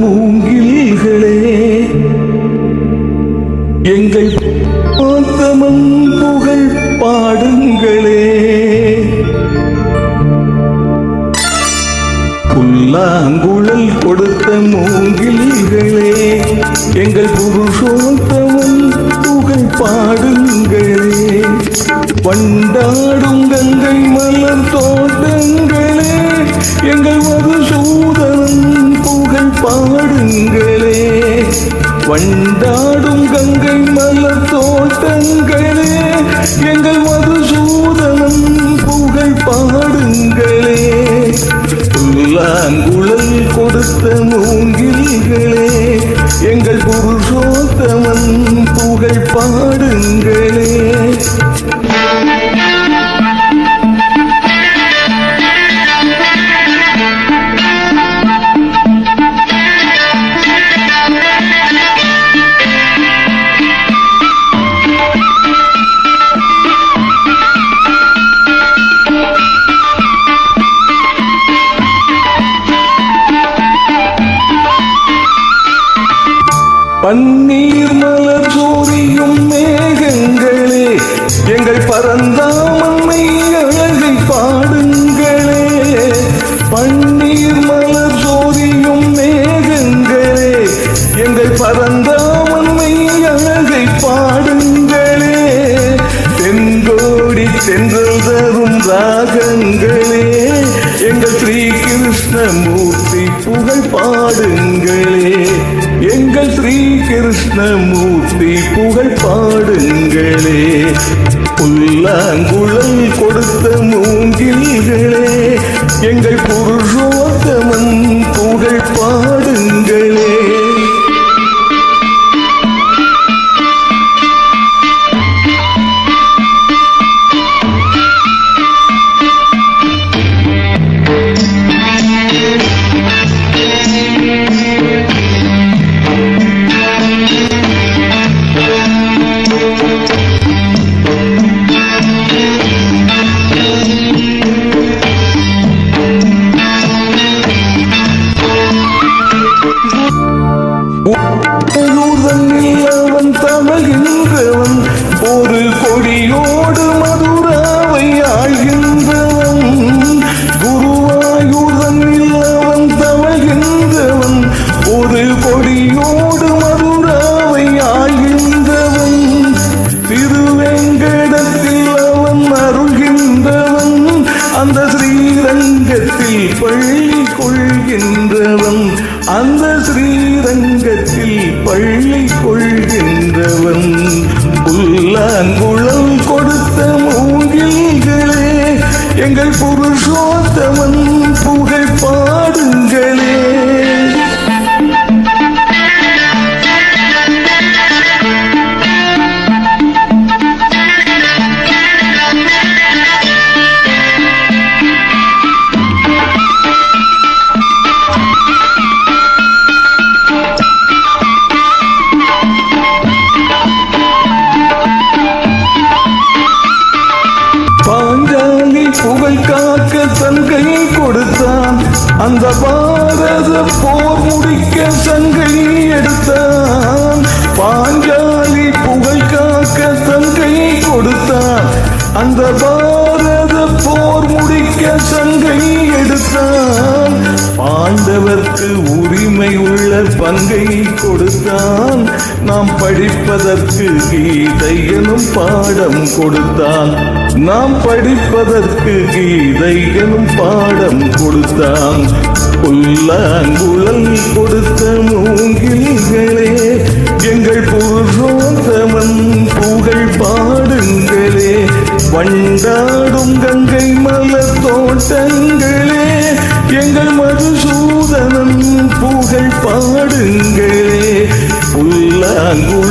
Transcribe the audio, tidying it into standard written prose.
மூங்கில்களே எங்கள் ஆத்தமன் புகழ் பாடுங்களே. புல்லாங்குழல் கொடுத்த மூங்கில்களே எங்கள் புருஷோத்தமன் புகழ் பாடுங்களே. வண்டாடும் கங்கை மலர் தோட்டங்களே எங்கள் மதுசூதனன் புகழ் பாடுங்களே. வண்டாடும் கங்கை மலர் தோட்டங்களே எங்கள் மதுசூதனன் புகழ் பாடுங்களே. புல்லாங்குழல் கொடுத்த மூங்கில்களே எங்கள் புருஷோத்தமன் புகழ் பாடுங்களே. பன்னீர் மலர் சோரியும் மேகங்களே எங்கள் பரந்தாமன்மை அழகை பாடுங்களே. பன்னீர் மலர் சோரியும் மேகங்களே எங்கள் பரந்தாமன்மை அழகை பாடுங்களே. தென்கோடி தென்றல் தரும் ராகங்களே எங்கள் ஸ்ரீ கிருஷ்ணமூர்த்தி புகழ் பாடுங்களே. எங்கள் ஸ்ரீ கிருஷ்ணமூர்த்தி புகழ் பாடுங்களே. புல்லாங்குழல் கொடுத்த மூங்கில்களே எங்கள் புருஷோத்தமன் புகழ் பாடுங்களே. அவன் தமிழ்கின்றவன் ஒரு கொடியோடு மதுராவை ஆழ்கின்றவன். குருவாயூர்தனில் அவன் தமிழ்கின்றவன் ஒரு கொடியோடு மதுராவை ஆழ்கின்றவன். திருவேங்கடத்தில் அவன் அருள்கின்றவன் அந்த ஸ்ரீரங்கத்தில் பள்ளி கொள்கின்றவன். அந்த ஸ்ரீரங்கத்தில் பள்ளி கொள்கின்றவன். புல்லாங்குழல் கொடுத்த மூங்கில்களே எங்கள் புருஷோத்தமன் புகழ் பாடுங்களே. புகழ் காக்க தங்கையை கொடுத்தான் அந்த பாரத போர் முடிக்க சங்கையை எடுத்தான். பாஞ்சாலி புகழ் காக்க தங்கையை கொடுத்தான் அந்த பாரத போர் முடிக்க சங்கையை எடுத்தான். பாண்டவர்க்கு உரிமை உள்ள பங்கை கொடுத்தான். நாம் படிப்பதற்கு கீதை எனும் பாடம் கொடுத்தான். நாம் படிப்பதற்கு கீதை எனும் பாடம் கொடுத்தான். புல்லாங்குழல் கொடுத்த மூங்கில்களே எங்கள் புருஷோத்தமன் புகழ் பாடுங்களே. வண்டாடும் கங்கை மலர் தோட்டங்களே எங்கள் மதுசூதனன் புகழ் பாடுங்களே. புல்லாங்குழல்